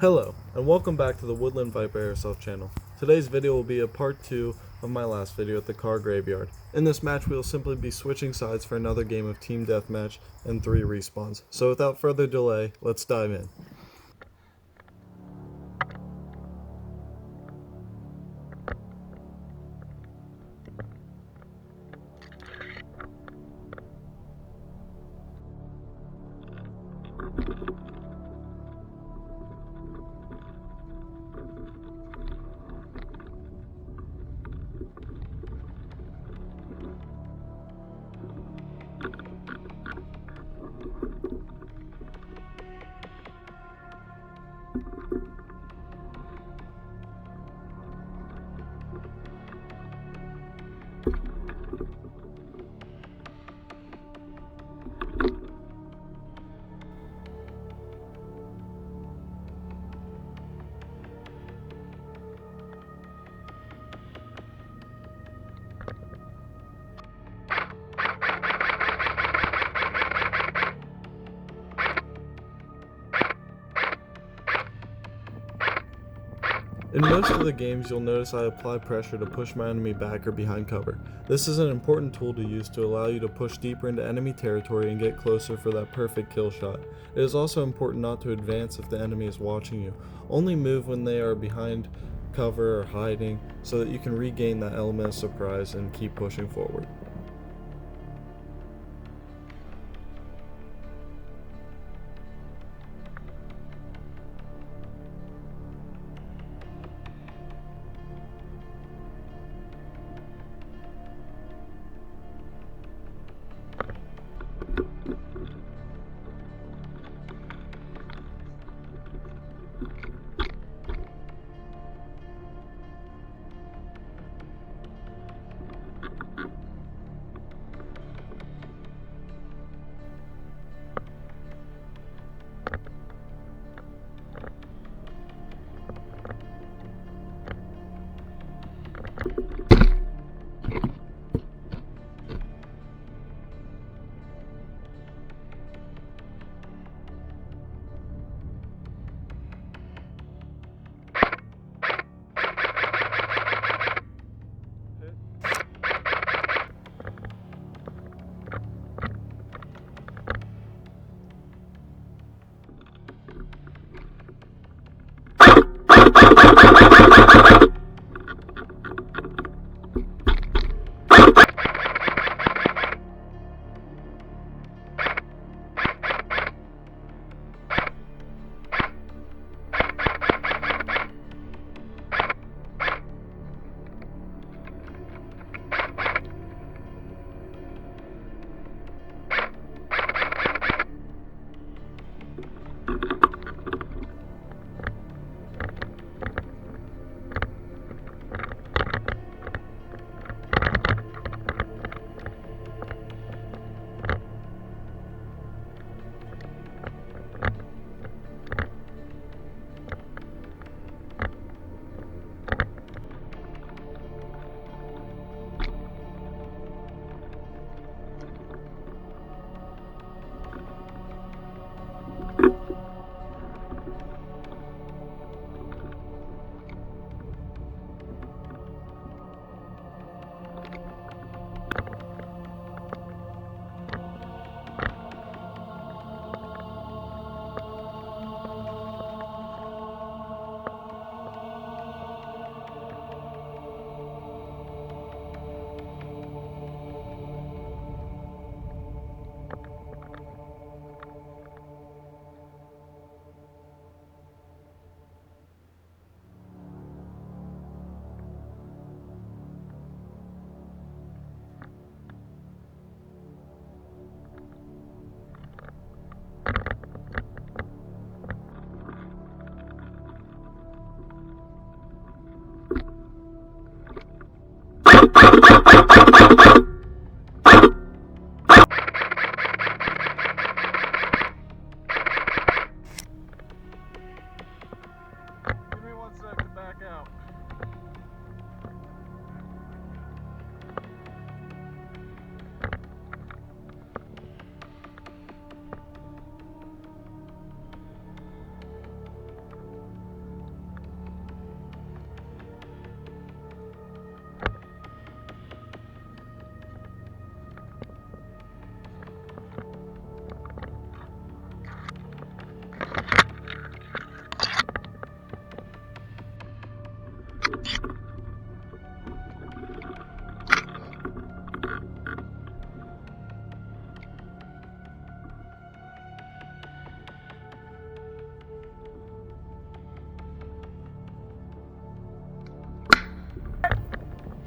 Hello, and welcome back to the Woodland Viper Airsoft channel. Today's video will be a part 2 of my last video at the car graveyard. In this match we will simply be switching sides for another game of team deathmatch and 3 respawns. So without further delay, let's dive in. In most of the games, you'll notice I apply pressure to push my enemy back or behind cover. This is an important tool to use to allow you to push deeper into enemy territory and get closer for that perfect kill shot. It is also important not to advance if the enemy is watching you. Only move when they are behind cover or hiding so that you can regain that element of surprise and keep pushing forward.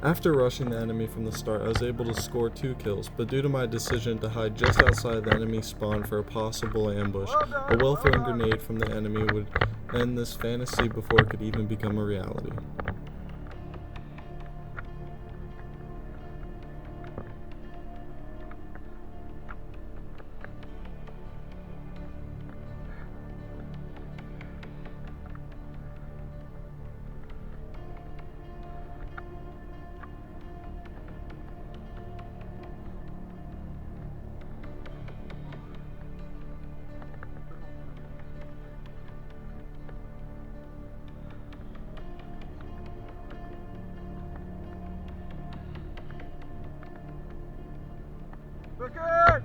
After rushing the enemy from the start, I was able to score 2 kills, but due to my decision to hide just outside the enemy spawn for a possible ambush, a well-thrown grenade from the enemy would end this fantasy before it could even become a reality. Good.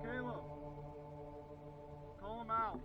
Caleb, call him out.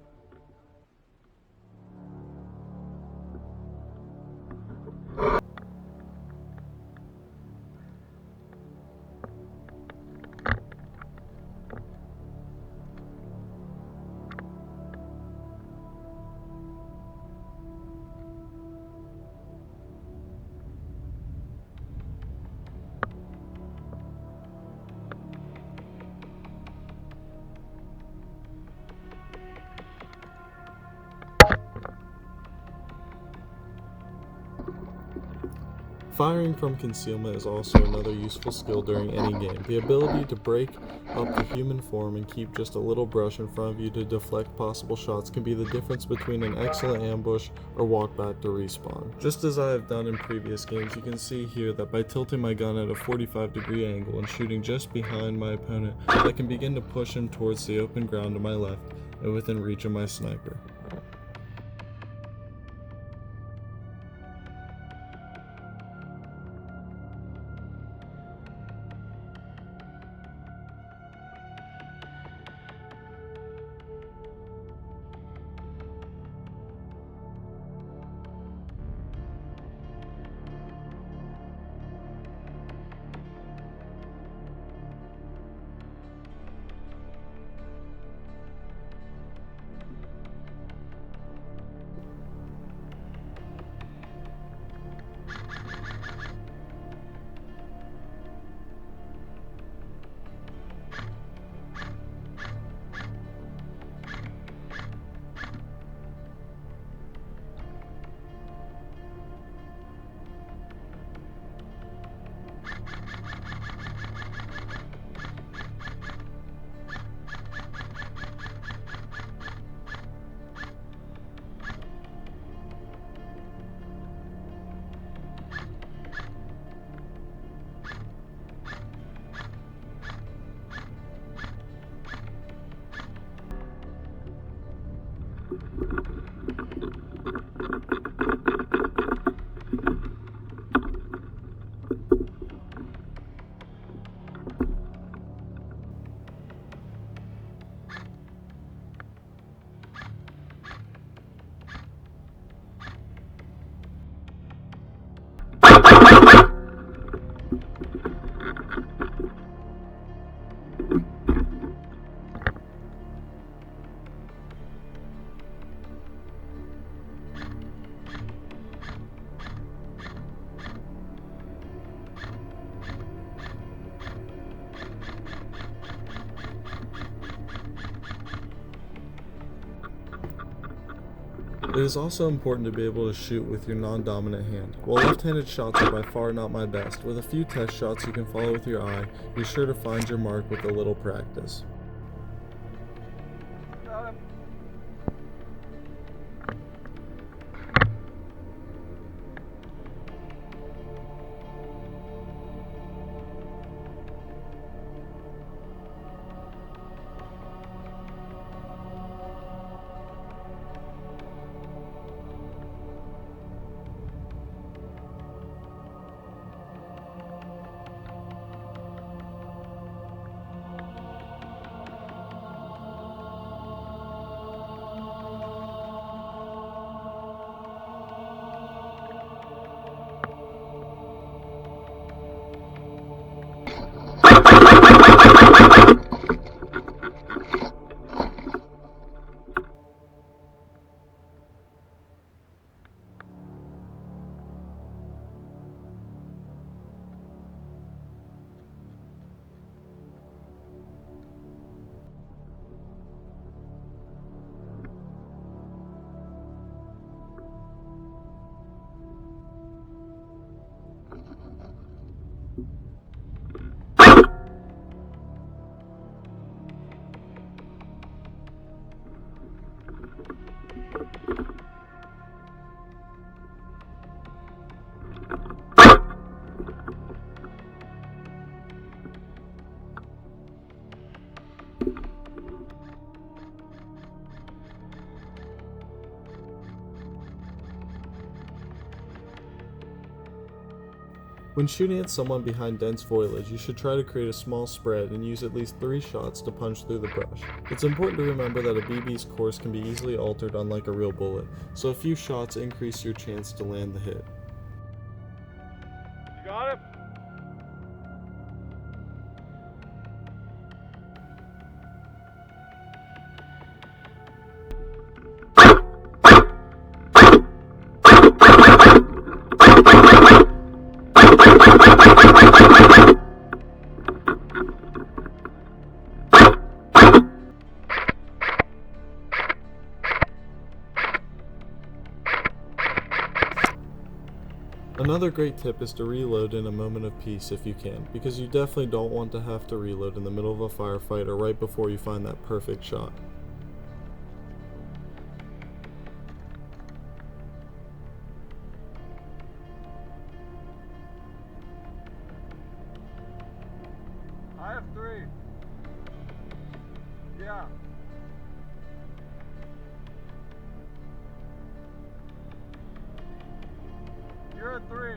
Firing from concealment is also another useful skill during any game. The ability to break up the human form and keep just a little brush in front of you to deflect possible shots can be the difference between an excellent ambush or walk back to respawn. Just as I have done in previous games, you can see here that by tilting my gun at a 45-degree angle and shooting just behind my opponent, I can begin to push him towards the open ground to my left and within reach of my sniper. It is also important to be able to shoot with your non-dominant hand. While left-handed shots are by far not my best, with a few test shots you can follow with your eye, be sure to find your mark with a little practice. Got him. When shooting at someone behind dense foliage, you should try to create a small spread and use at least 3 shots to punch through the brush. It's important to remember that a BB's course can be easily altered unlike a real bullet, so a few shots increase your chance to land the hit. You got him? Another great tip is to reload in a moment of peace if you can, because you definitely don't want to have to reload in the middle of a firefight or right before you find that perfect shot. I have 3. Yeah. You're at 3.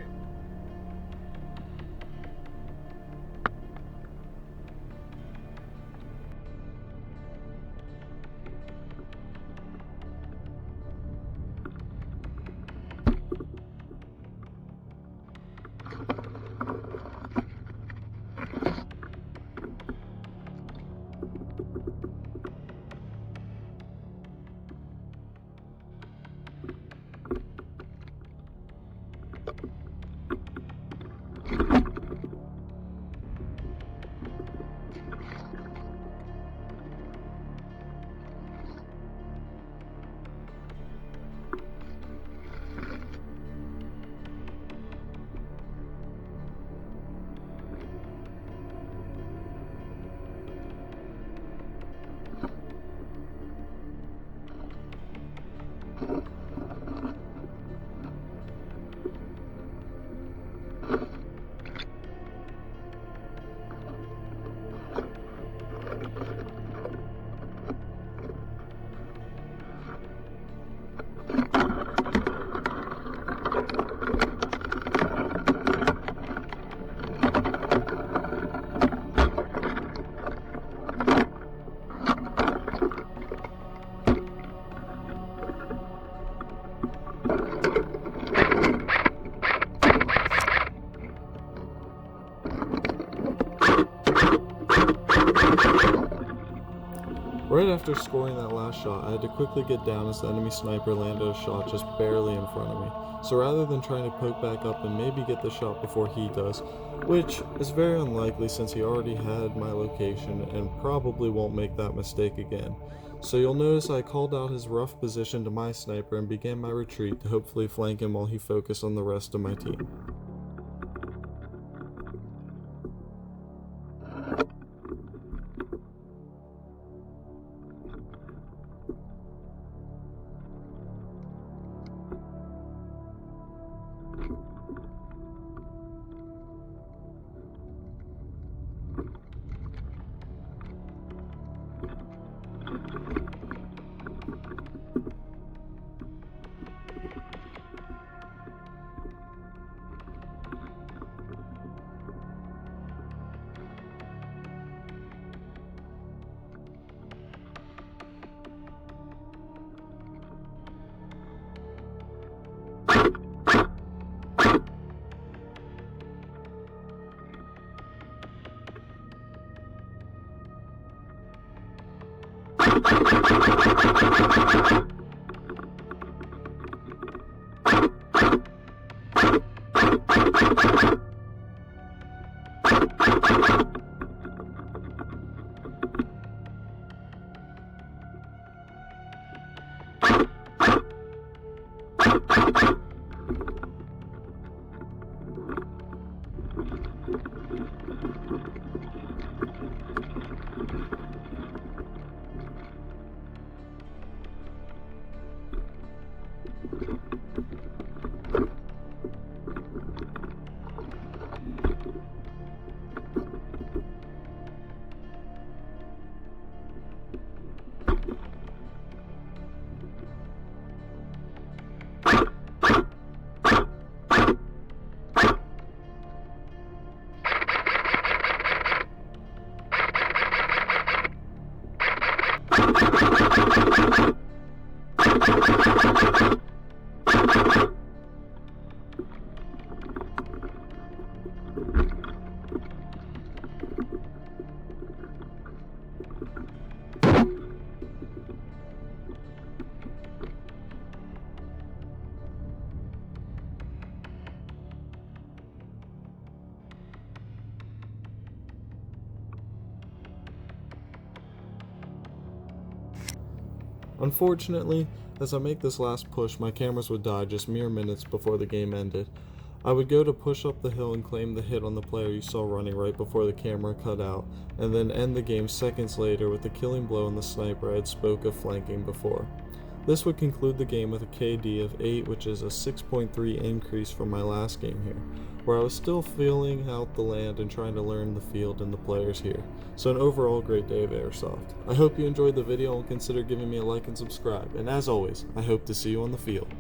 Right after scoring that last shot, I had to quickly get down as the enemy sniper landed a shot just barely in front of me. So rather than trying to poke back up and maybe get the shot before he does, which is very unlikely since he already had my location and probably won't make that mistake again, So you'll notice I called out his rough position to my sniper and began my retreat to hopefully flank him while he focused on the rest of my team. Unfortunately, as I make this last push, my cameras would die just mere minutes before the game ended. I would go to push up the hill and claim the hit on the player you saw running right before the camera cut out, and then end the game seconds later with the killing blow on the sniper I had spoke of flanking before. This would conclude the game with a KD of 8, which is a 6.3 increase from my last game here, where I was still feeling out the land and trying to learn the field and the players here. So an overall great day of Airsoft. I hope you enjoyed the video and consider giving me a like and subscribe, and as always, I hope to see you on the field.